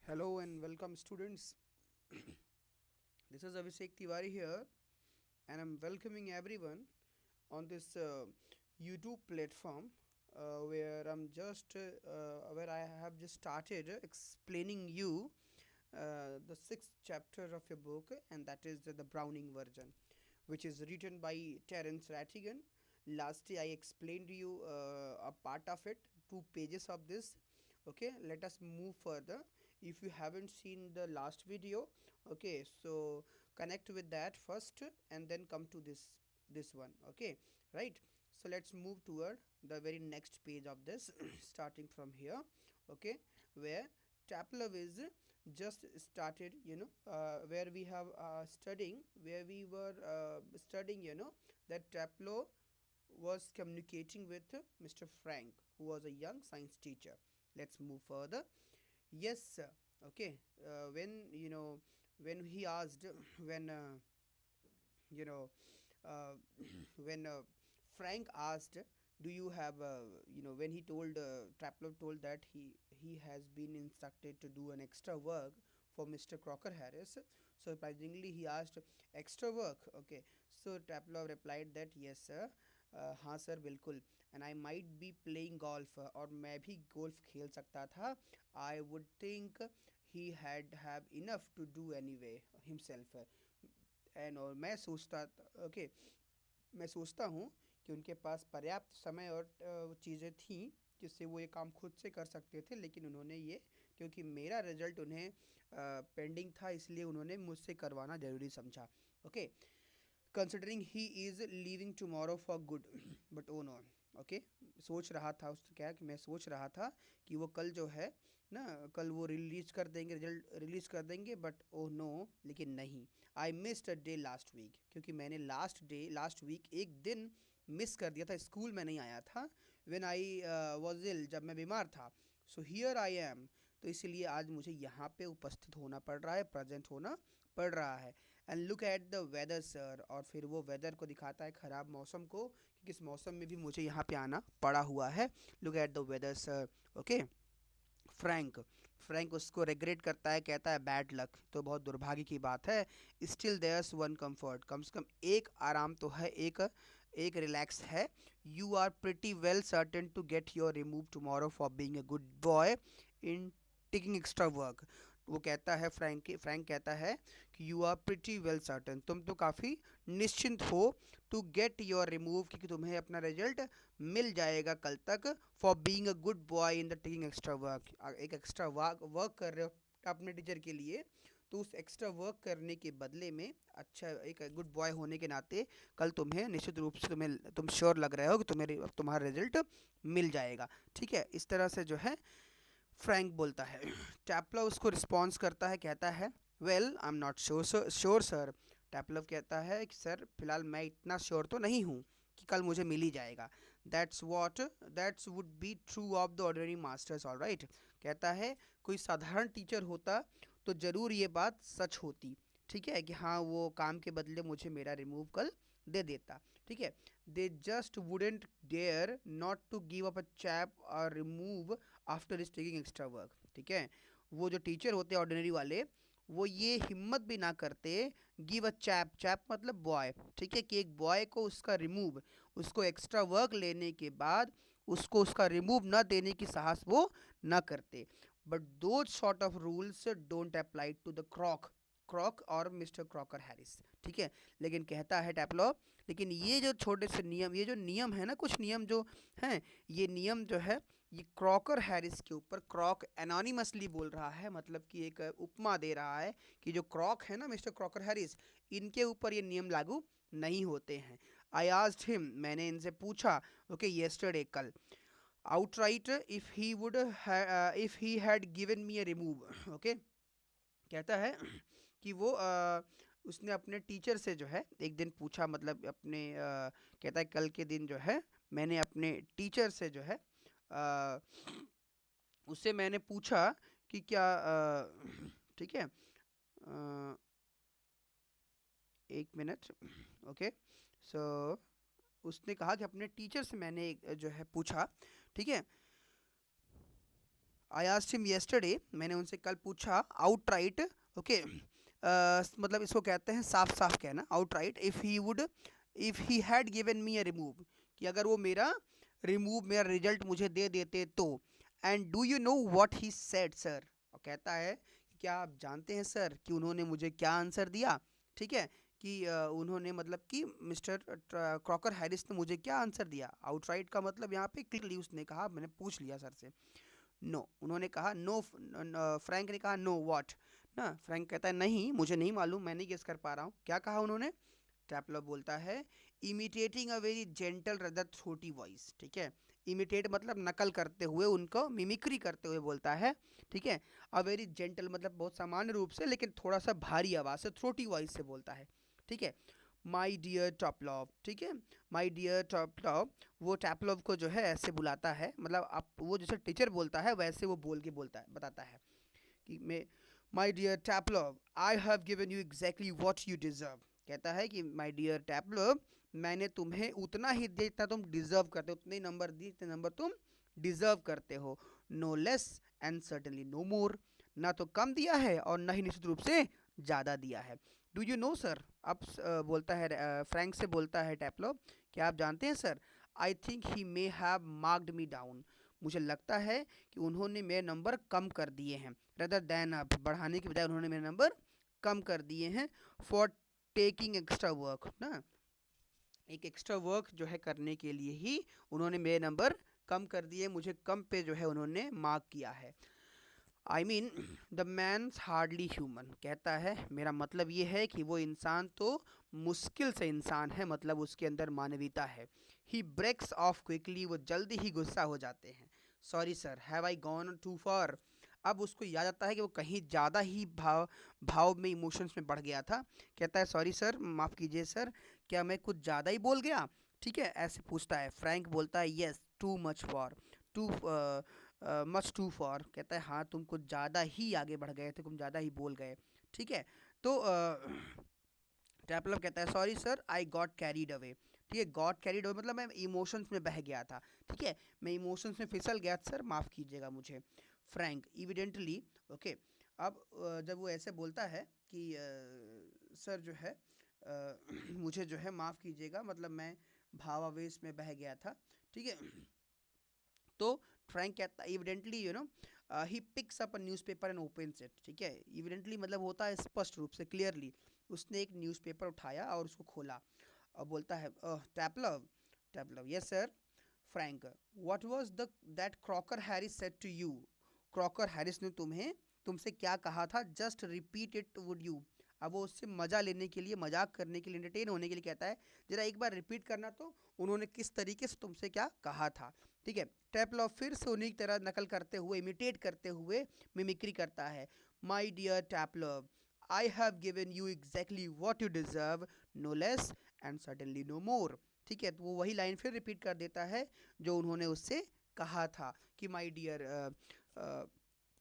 Hello and welcome, students. This is Abhishek Tiwari here, and I'm welcoming everyone on this YouTube platform where I have just started explaining you the sixth chapter of a book, and that is the Browning version, which is written by Terence Rattigan. Last day I explained you a part of it, 2 pages of this. Okay, let us move further. If you haven't seen the last video, okay, so connect with that first and then come to this one. Okay, right. So let's move toward the very next page of this, starting from here. Okay, where Taplov is just started, where we have studying, where we were studying, that Taplow was communicating with Mr. Frank, who was a young science teacher. Let's move further. Yes, sir. Okay. When he asked, when you know, uh, when Frank asked, "Do you have when he told Traplov told that he has been instructed to do an extra work for Mr. Crocker Harris. So surprisingly, he asked extra work. Okay, so Traplov replied that yes, sir. हाँ sir बिल्कुल and I might be playing golf और मैं भी golf खेल सकता था I would think he have enough to do anyway himself and और मैं सोचता ओके मैं सोचता हूँ कि उनके पास पर्याप्त समय और चीज़ें थी जिससे वो ये काम खुद से कर सकते थे, लेकिन उन्होंने ये क्योंकि मेरा रिजल्ट उन्हें पेंडिंग था इसलिए उन्होंने मुझसे करवाना ज़रूरी समझा. Okay, considering he is leaving tomorrow for good but oh no. Okay, सोच रहा था उसने क्या कि मैं सोच रहा था कि वो कल जो है ना कल वो रिलीज कर देंगे, रिजल्ट रिलीज कर देंगे, बट ओ नो, लेकिन नहीं. I missed a day last week क्योंकि मैंने लास्ट वीक एक दिन मिस कर दिया था, स्कूल में नहीं आया था. व्हेन आई वॉज इल, जब मैं बीमार था. सो हियर आई एम, तो इसलिए आज मुझे यहाँ पे उपस्थित होना पड़ रहा है, प्रेजेंट होना पड़ रहा है. And look at the weather sir, और फिर वो वेदर को दिखाता है, ख़राब मौसम को, कि किस मौसम में भी मुझे यहाँ पे आना पड़ा हुआ है. Look at the weather sir. Okay. Frank Frank उसको रिग्रेट करता है, कहता है बैड लक, तो बहुत दुर्भाग्य की बात है. स्टिल देयर्स वन कंफर्ट, कम से कम एक आराम तो है, एक एक रिलैक्स है. You are pretty well certain to get your remove tomorrow for being a good boy in taking extra work. वो कहता है, फ्रैंक कहता है कि you are pretty well certain, तुम तो काफ़ी निश्चिंत हो, टू गेट योर रिमूव, क्योंकि तुम्हें अपना रिजल्ट मिल जाएगा कल तक, for being a good boy in the taking extra work. एक एक्स्ट्रा वर्क कर रहे हो अपने टीचर के लिए, तो उस एक्स्ट्रा वर्क करने के बदले में अच्छा एक गुड बॉय होने के नाते कल तुम्हें निश्चित रूप से तुम श्योर लग रहे हो कि तुम्हारा रिजल्ट मिल जाएगा. ठीक है, इस तरह से जो है फ्रैंक बोलता है. टैपलव उसको रिस्पॉन्स करता है, कहता है well I am not sure sir. Taplow कहता है कि सर फिलहाल मैं इतना श्योर तो नहीं हूँ कि कल मुझे मिल ही जाएगा. That's would be true of the ordinary masters all right. कहता है कोई साधारण टीचर होता तो ज़रूर ये बात सच होती. ठीक है कि हाँ वो काम के बदले मुझे मेरा रिमूव कल दे देता. ठीक है, they just wouldn't dare not to give up a chap और remove after is taking extra work. ठीक है, वो जो टीचर होते हैं ऑर्डिनरी वाले, वो ये हिम्मत भी ना करते गिव अ चैप मतलब बॉय. ठीक है, कि एक बॉय को उसको एक्स्ट्रा वर्क लेने के बाद उसको उसका रिमूव न देने की साहस वो ना करते. बट दो sort of rules don't apply to the Crock और मिस्टर क्रॉकर हैरिस. ठीक है, लेकिन कहता है टैपलो, लेकिन ये जो छोटे से नियम, ये जो नियम है ना, कुछ नियम जो हैं, ये नियम जो है ये क्रॉकर हैरिस के ऊपर, क्रॉक एनोनिमसली बोल रहा है, मतलब कि एक उपमा दे रहा है कि जो क्रॉक है ना, मिस्टर क्रॉकर हैरिस, इनके ऊपर ये नियम लागू नहीं होते हैं. आई आस्क्ड हिम, मैंने इनसे पूछा, ओके यस्टरडे कल, outright if he had given me a remove. Okay, कहता है कि वो उसने अपने टीचर से जो है एक दिन पूछा, मतलब कहता है कल के दिन जो है मैंने अपने टीचर से जो है अ, उससे मैंने पूछा कि क्या ठीक है, एक मिनट. ओके, सो उसने कहा कि अपने टीचर से मैंने जो है पूछा. ठीक है, आई आस्क्ड हिम यस्टरडे, मैंने उनसे कल पूछा, आउटराइट, ओके, मतलब इसको कहते हैं साफ साफ कहना, outright, if he had given me a remove, कि अगर वो मेरा रिजल्ट मुझे दे देते तो। And do you know what he said sir, और कहता है कि क्या आप जानते हैं सर कि उन्होंने मुझे क्या आंसर दिया, ठीक है, कि उन्होंने मतलब कि मिस्टर क्रॉकर हैरिस ने मुझे क्या आंसर दिया। आउटराइट का मतलब यहाँ पे क्लियरली उसने कहा, मैंने पूछ लिया सर से। नो, उन्होंने कहा नो, फ्रैंक ने कहा नो व्हाट, ना फ्रैंक कहता है नहीं मुझे नहीं मालूम, मैं नहीं गेस कर पा रहा हूँ, क्या कहा उन्होंने। टैपलो बोलता है imitating a very gentle rather throaty voice, ठीक है, इमिटेट मतलब नकल करते हुए, उनको मिमिक्री करते हुए बोलता है, ठीक है, अ वेरी जेंटल मतलब बहुत सामान्य रूप से लेकिन थोड़ा सा भारी आवाज़ से, थ्रोटी वॉइस से बोलता है, ठीक है, माई डियर टॉपलॉव, ठीक है, माई डियर टॉपलॉव, वो टैपलॉव को जो है ऐसे बुलाता है, मतलब आप वो जैसे टीचर बोलता है वैसे वो बोल के बोलता है, बताता है कि मैं, my dear Taplow, I have given you exactly what you deserve, कहता है कि माई डियर टैपलॉव, मैंने तुम्हें उतना ही दिया जितना तुम डिजर्व करते हो, उतने नंबर दिए जितने नंबर तुम डिजर्व करते हो, no less and certainly no more, ना तो कम दिया है और ना ही निश्चित रूप से ज़्यादा दिया है। डू यू नो सर, अब बोलता है फ्रैंक से बोलता है टैपलो, क्या आप जानते हैं sir, I think he may have marked me down, मुझे लगता है कि उन्होंने मेरे नंबर कम कर दिए हैं, रदर दैन अब बढ़ाने की बजाय उन्होंने मेरे नंबर कम कर दिए हैं, फॉर टेकिंग एक्स्ट्रा वर्क ना, एक एक्स्ट्रा वर्क जो है करने के लिए ही उन्होंने मेरे नंबर कम कर दिए, मुझे कम पे जो है उन्होंने मार्क किया है। I mean the man's hardly human, कहता है मेरा मतलब ये है कि वो इंसान तो मुश्किल से इंसान है, मतलब उसके अंदर मानवीयता है। ही ब्रेक्स ऑफ क्विकली, वो जल्दी ही गुस्सा हो जाते हैं। Sorry sir, have I gone too far, अब उसको याद आता है कि वो कहीं ज़्यादा ही भाव में, इमोशंस में बढ़ गया था। कहता है सॉरी सर, माफ़ कीजिए सर, क्या मैं कुछ ज़्यादा ही बोल गया, ठीक है, ऐसे पूछता है। फ्रैंक बोलता है yes too much for, too much too for, कहता है हाँ तुम कुछ ज़्यादा ही आगे बढ़ गए थे, तुम ज़्यादा ही बोल गए, ठीक है। तो टैपलव कहता है sorry sir, I got carried away, ठीक है, गॉट कैरीड अवे मतलब मैं इमोशंस में बह गया था, ठीक है, मैं इमोशंस में फिसल गया सर, माफ़ कीजिएगा मुझे। फ्रैंक इविडेंटली, ओके, अब जब वो ऐसे बोलता है कि सर जो है मुझे जो है माफ़ कीजिएगा, मतलब मैं भावावेश में बह गया था, ठीक है, तो फ्रैंक कहता है इविडेंटली you know, he picks up a newspaper and opens it, ठीक है, इविडेंटली मतलब होता है स्पष्ट रूप से, क्लियरली, उसने एक न्यूज़पेपर उठाया और उसको खोला और बोलता है Taplow, Taplow yes sir. Frank, what was the that Crocker Harris said to you, Crocker Harris ने तुमसे क्या कहा था, just repeat it would you, अब वो उससे मज़ा लेने के लिए, मजाक करने के लिए, एंटरटेन होने के लिए कहता है जरा एक बार रिपीट करना, तो उन्होंने किस तरीके से तुमसे क्या कहा था, ठीक है। टैपलॉ फिर से उन्हीं की तरह नकल करते हुए, इमिटेट करते हुए मिमिक्री करता है। My dear Taplow, I have given you exactly what you deserve, no less and suddenly no more, ठीक है, तो वो वही लाइन फिर रिपीट कर देता है जो उन्होंने उससे कहा था कि माई डियर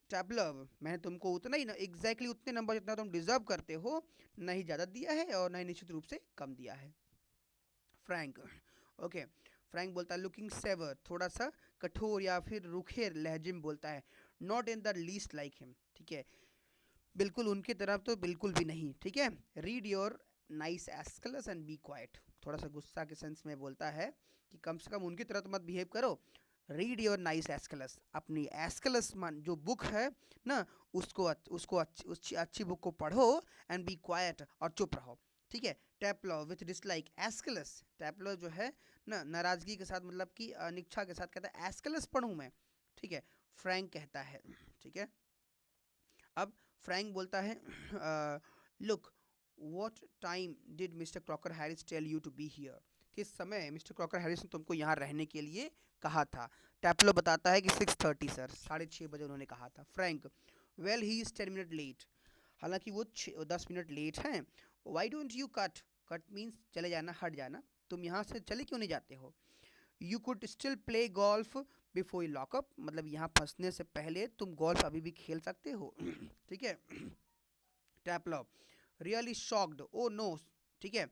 टैपलव, मैंने तुमको उतना ही एग्जैक्टली उतने नंबर जितना तुम डिजर्व करते हो, नहीं ज़्यादा दिया है और नहीं निश्चित रूप से कम दिया है। फ्रैंक, ओके, फ्रैंक बोलता है लुकिंग सेवर, थोड़ा सा कठोर या फिर रुखे लहजे में बोलता है, not in the least like him, ठीक है, बिल्कुल उनकी तरफ तो बिल्कुल भी नहीं, ठीक है, read your nice Aeschylus and be quiet, थोड़ा सा गुस्सा के सेंस में बोलता है कि कम से कम उनकी तरह तो मत बिहेव करो। रीड योर नाइस एस्कलस, अपनी एस्कलस मान जो बुक है ना, उसको अच्छी बुक को पढ़ो, एंड बी क्वाइट और चुप रहो, ठीक है। टैपलो विथ डिसलाइक एस्कलस, टैपलो जो है ना नाराज़गी के साथ, मतलब कि अनिच्छा के साथ कहता है एस्कलस पढ़ूँ मैं, ठीक है। फ्रैंक कहता है, ठीक है, अब फ्रैंक बोलता है look, what time did mister Crocker Harris tell you to be here, किस समय मिस्टर क्रॉकर हैरिस ने तुमको यहाँ रहने के लिए कहा था। टैपलो बताता है कि 6:30 सर, 6:30 बजे उन्होंने कहा था। Frank, well he is 10 minute late, हालांकि वो 10 मिनट लेट हैं। Why don't you cut, cut means चले जाना, हट जाना, तुम यहाँ से चले क्यों नहीं जाते हो। You could still play golf before you lockup, मतलब यहाँ फंसने से पहले तुम गोल्फ अभी भी खेल सकते हो, ठीक है। टैपलॉ, रियली शॉक्ड, ओ नो, ठीक है,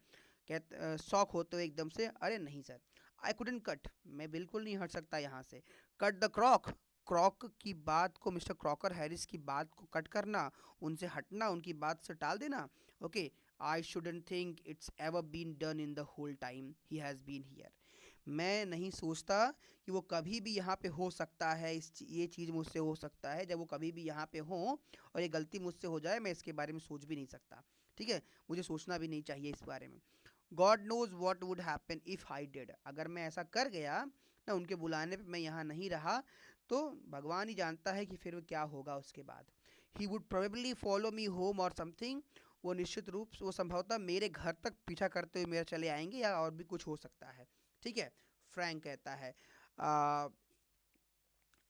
कहते शॉक होते हुए एकदम से, अरे नहीं सर, आई कुडंट कट, मैं बिल्कुल नहीं हट सकता यहाँ से। कट द क्रॉक, क्रॉक की बात को, मिस्टर क्रॉकर हैरिस की बात को कट करना, उनसे हटना, उनकी बात से टाल देना. Okay, I shouldn't think it's ever been done in the whole time he has been here. मैं नहीं सोचता कि वो कभी भी यहाँ पे हो सकता है, ये चीज़ मुझसे हो सकता है. जब वो कभी भी यहाँ पे हो और ये गलती मुझसे हो जाए, मैं इसके बारे में सोच भी नहीं सकता. ठीक है, मुझे सोचना भी नहीं चाहिए इस बारे में. God knows what would happen if I did. अगर मैं ऐसा कर गया ना, उनके बुलाने पे मैं यहाँ नहीं रहा, तो भगवान ही जानता है कि फिर वो क्या होगा उसके बाद. He would probably follow me home और समथिंग. वो निश्चित रूप से, वो संभवतः मेरे घर तक पीछा करते हुए मेरे चले आएंगे, या और भी कुछ हो सकता है. ठीक है. फ्रैंक कहता है,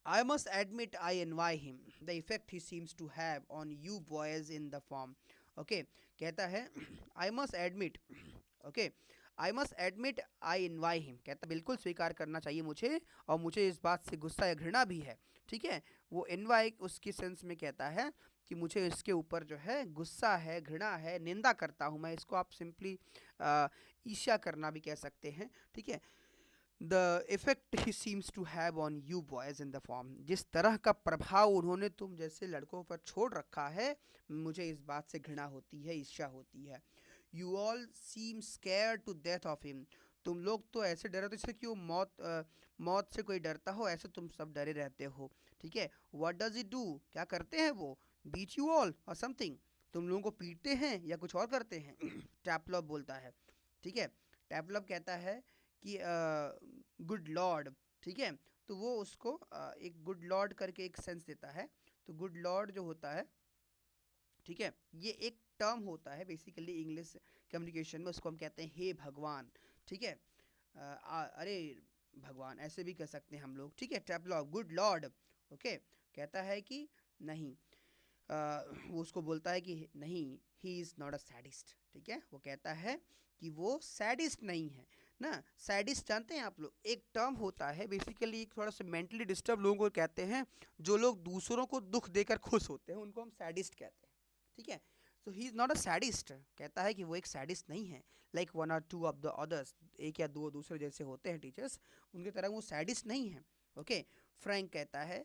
I must admit I envy him. The effect he seems to have on you boys in the form. Okay, कहता है I must admit. Okay, I must admit I envy him. कहता बिल्कुल स्वीकार करना चाहिए मुझे, और मुझे इस बात से गुस्सा या घृणा भी है. ठीक है, वो envy उसकी सेंस में कहता है कि मुझे इसके ऊपर जो है गुस्सा है, घृणा है, निंदा करता हूँ मैं. इसको आप सिंपली ईर्ष्या करना भी कह सकते हैं. ठीक है. The effect he seems to have on you boys in the form. जिस तरह का प्रभाव उन्होंने तुम जैसे लड़कों पर छोड़ रखा है, मुझे इस बात से घृणा होती है, ईर्ष्या होती है. You all seem scare to death of him. तुम लोग तो ऐसे डरे, जैसे कि वो मौत से कोई डरता हो, ऐसे तुम सब डरे रहते हो. ठीक है. What does it do. क्या करते हैं वो. बीट यू ऑल और समथिंग. तुम लोगों को पीटते हैं या कुछ और करते हैं. टैपलॉप बोलता है. ठीक है. टैपलॉप कहता है कि गुड लॉर्ड. ठीक है. तो वो उसको एक गुड लॉर्ड करके एक सेंस देता है. तो गुड लॉर्ड जो होता है, ठीक है, ये एक टर्म होता है बेसिकली इंग्लिश कम्युनिकेशन में. उसको हम कहते हैं हे भगवान. ठीक है. अरे भगवान ऐसे भी कह सकते हैं हम लोग. ठीक है. टैपलॉप गुड लॉर्ड. ओके, कहता है कि नहीं, वो उसको बोलता है कि नहीं, ही इज़ नॉट अ सैडिस्ट. ठीक है. वो कहता है कि वो सैडिस्ट नहीं है ना. सैडिस्ट जानते हैं आप लोग, एक टर्म होता है बेसिकली, एक थोड़ा सा मेंटली डिस्टर्ब लोगों को कहते हैं. जो लोग दूसरों को दुख देकर खुश होते हैं, उनको हम सैडिस्ट कहते हैं. ठीक है. So he is not a sadist. कहता है कि वो एक सैडिस्ट नहीं है. Like one or two of the others, एक या दो दूसरे जैसे होते हैं टीचर्स, उनकी तरह वो सैडिस्ट नहीं है. ओके. फ्रैंक कहता है,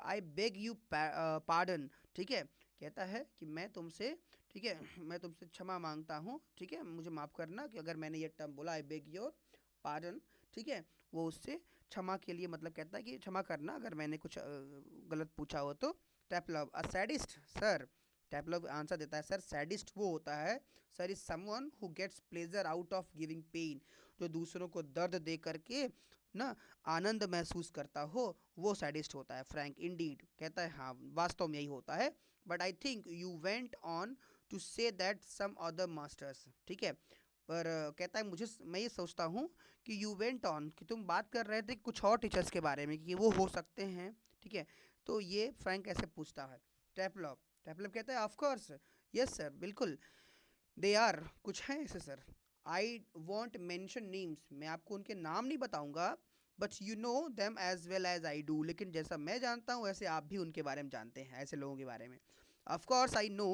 आई बेग यू पार्डन. ठीक है. कहता है कि मैं तुमसे, ठीक है, मैं तुमसे क्षमा मांगता हूँ. ठीक है, मुझे माफ़ करना कि अगर मैंने ये टर्म बोला, आई बेग योर पार्डन. ठीक है. वो उससे क्षमा के लिए मतलब कहता है कि क्षमा करना अगर मैंने कुछ गलत पूछा हो तो. Taplow a sadist sir. Taplow answer देता है, सर सैडिस्ट वो होता है, sir is someone who gets pleasure out of giving pain. जो दूसरों को दर्द दे करके ना आनंद महसूस करता हो, वो सैडिस्ट होता है. Frank indeed. कहता है हाँ, वास्तव में यही होता है. But I think you went on to say that some other masters. ठीक है. पर कहता है मुझे, मैं ये सोचता हूँ कि यू वेंट ऑन, कि तुम बात कर रहे थे कुछ और टीचर्स के बारे में कि वो हो सकते हैं. ठीक है. तो ये फ्रैंक ऐसे पूछता है. टैपलॉप टैपलॉप कहता है ऑफ कोर्स, यस सर, बिल्कुल, दे आर, कुछ हैं ऐसे sir. I won't mention names. मैं आपको उनके नाम नहीं बताऊंगा, but you know them as well as I do. लेकिन जैसा मैं जानता हूँ वैसे आप भी उनके बारे में जानते हैं, ऐसे लोगों के बारे में. Of course I know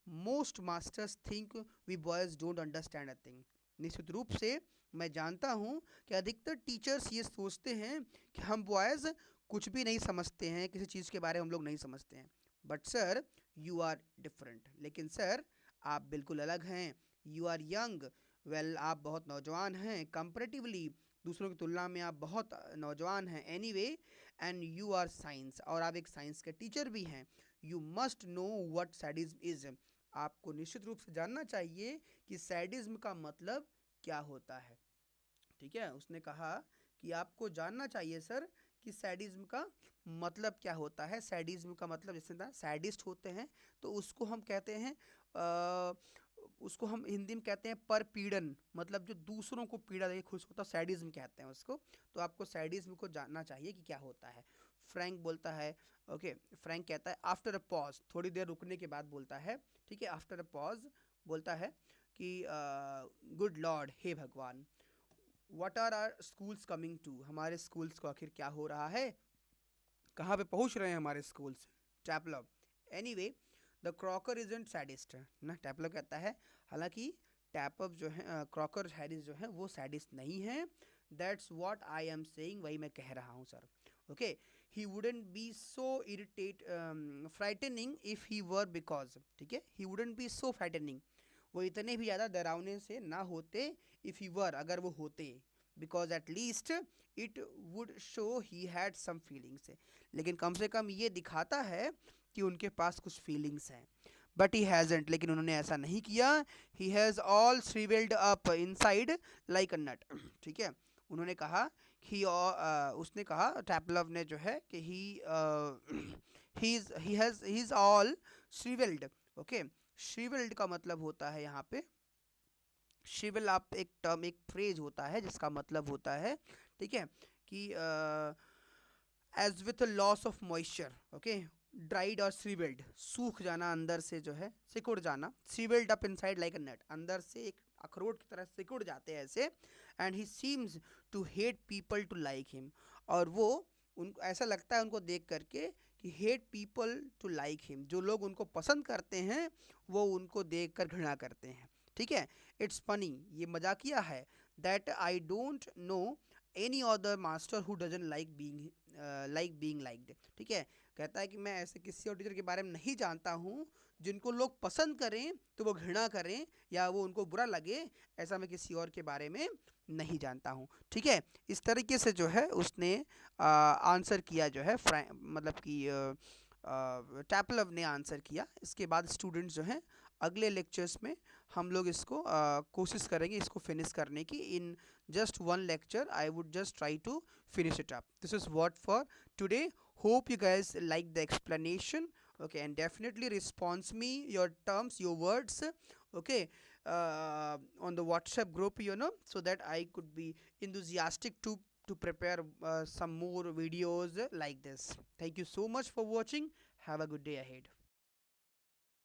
most masters think we boys don't understand a thing. निश्चित रूप से मैं जानता हूँ कि अधिकतर टीचर्स ये सोचते हैं कि हम बॉयज़ कुछ भी नहीं समझते हैं, किसी चीज़ के बारे में हम लोग नहीं समझते हैं. But sir you are different. लेकिन सर आप बिल्कुल अलग हैं. You are young. वेल, आप बहुत नौजवान हैं कंपेरेटिवली, दूसरों की तुलना में आप बहुत नौजवान हैं. Anyway, and you are science, और आप एक साइंस के टीचर भी हैं. You must know what sadism is. आपको निश्चित रूप से जानना चाहिए कि सैडिज्म का मतलब क्या होता है. ठीक है. उसने कहा कि आपको जानना चाहिए सर कि सैडिज्म का मतलब क्या होता है. सैडिज्म का मतलब जैसे ना सैडिस्ट होते हैं, तो उसको हम कहते हैं उसको हम हिंदी में कहते हैं परपीड़न, मतलब जो दूसरों को पीड़ा दे खुश होता, सैडिज्म कहते हैं उसको. तो आपको सैडिज्म को जानना चाहिए कि क्या होता है. फ्रैंक बोलता है, ओके, फ्रैंक कहता है आफ्टर अ पॉज, थोड़ी देर रुकने के बाद बोलता है. ठीक है. आफ्टर अ पॉज बोलता है कि गुड लॉर्ड, हे भगवान, what are are schools coming to. हमारे स्कूल्स को आखिर क्या हो रहा है, कहाँ पे पहुँच रहे हैं हमारे schools. Taplow anyway, the Crocker isn't sadist ना. टैपलव कहता है हालांकि टैपअप जो है, क्रॉकर हैरिस जो है वो सैडिस्ट नहीं है. That's what I am saying, वही मैं कह रहा हूँ sir. Okay. He wouldn't be so irritate frightening if he were, because, ठीक है, ही वुडंट बी सो फ्राइटनिंग, वो इतने भी ज़्यादा डरावने से ना होते, इफ़ ही वर, अगर वो होते, because at least it would show he had some feelings, लेकिन कम से कम ये दिखाता है कि उनके पास कुछ फीलिंग्स हैं। बट ही हैजेंट, लेकिन उन्होंने ऐसा नहीं किया। He has all shrivelled up inside like a nut, ठीक है, उन्होंने कहा ही उसने कहा, टैपलव ने जो है कि ही इज ऑल श्रीवेल्ड, ओके। श्रीवेल्ड का मतलब होता है यहाँ पे, श्रीवेल आप एक टर्म, एक फ्रेज होता है जिसका मतलब होता है, ठीक है, कि as with loss of moisture, okay, dried और श्रीवेल्ड, सूख जाना अंदर से जो है, सिकुड़ जाना, श्रीवेल्ड अप इनसाइड लाइक अ नट, अंदर से एक अखरोट की तरह सिकुड़ जाते हैं ऐसे। And he seems to hate people to like him, और वो उनको ऐसा लगता है उनको देख करके कि hate people to like him, जो लोग उनको पसंद करते हैं वो उनको देख कर घृणा करते हैं, ठीक है। इट्स फनी, ये मजाकिया है, that I don't know any other master who doesn't like being liked, ठीक है, कहता है कि मैं ऐसे किसी और टीचर के बारे में नहीं जानता हूँ जिनको लोग पसंद करें तो वो घृणा करें या वो उनको बुरा लगे, ऐसा मैं किसी और के बारे में नहीं जानता हूँ, ठीक है। इस तरीके से जो है उसने आंसर किया, जो है मतलब कि टैपलव ने आंसर किया। इसके बाद स्टूडेंट्स जो हैं अगले लेक्चर्स में हम लोग इसको कोशिश करेंगे इसको फिनिश करने की। इन just one lecture I would just try to finish it up. This is what for today. Hope you guys like the explanation, okay, and definitely response me your terms, your words, okay, on the WhatsApp group, you know, so that I could be enthusiastic to prepare some more videos like this. Thank you so much for watching. Have a good day ahead.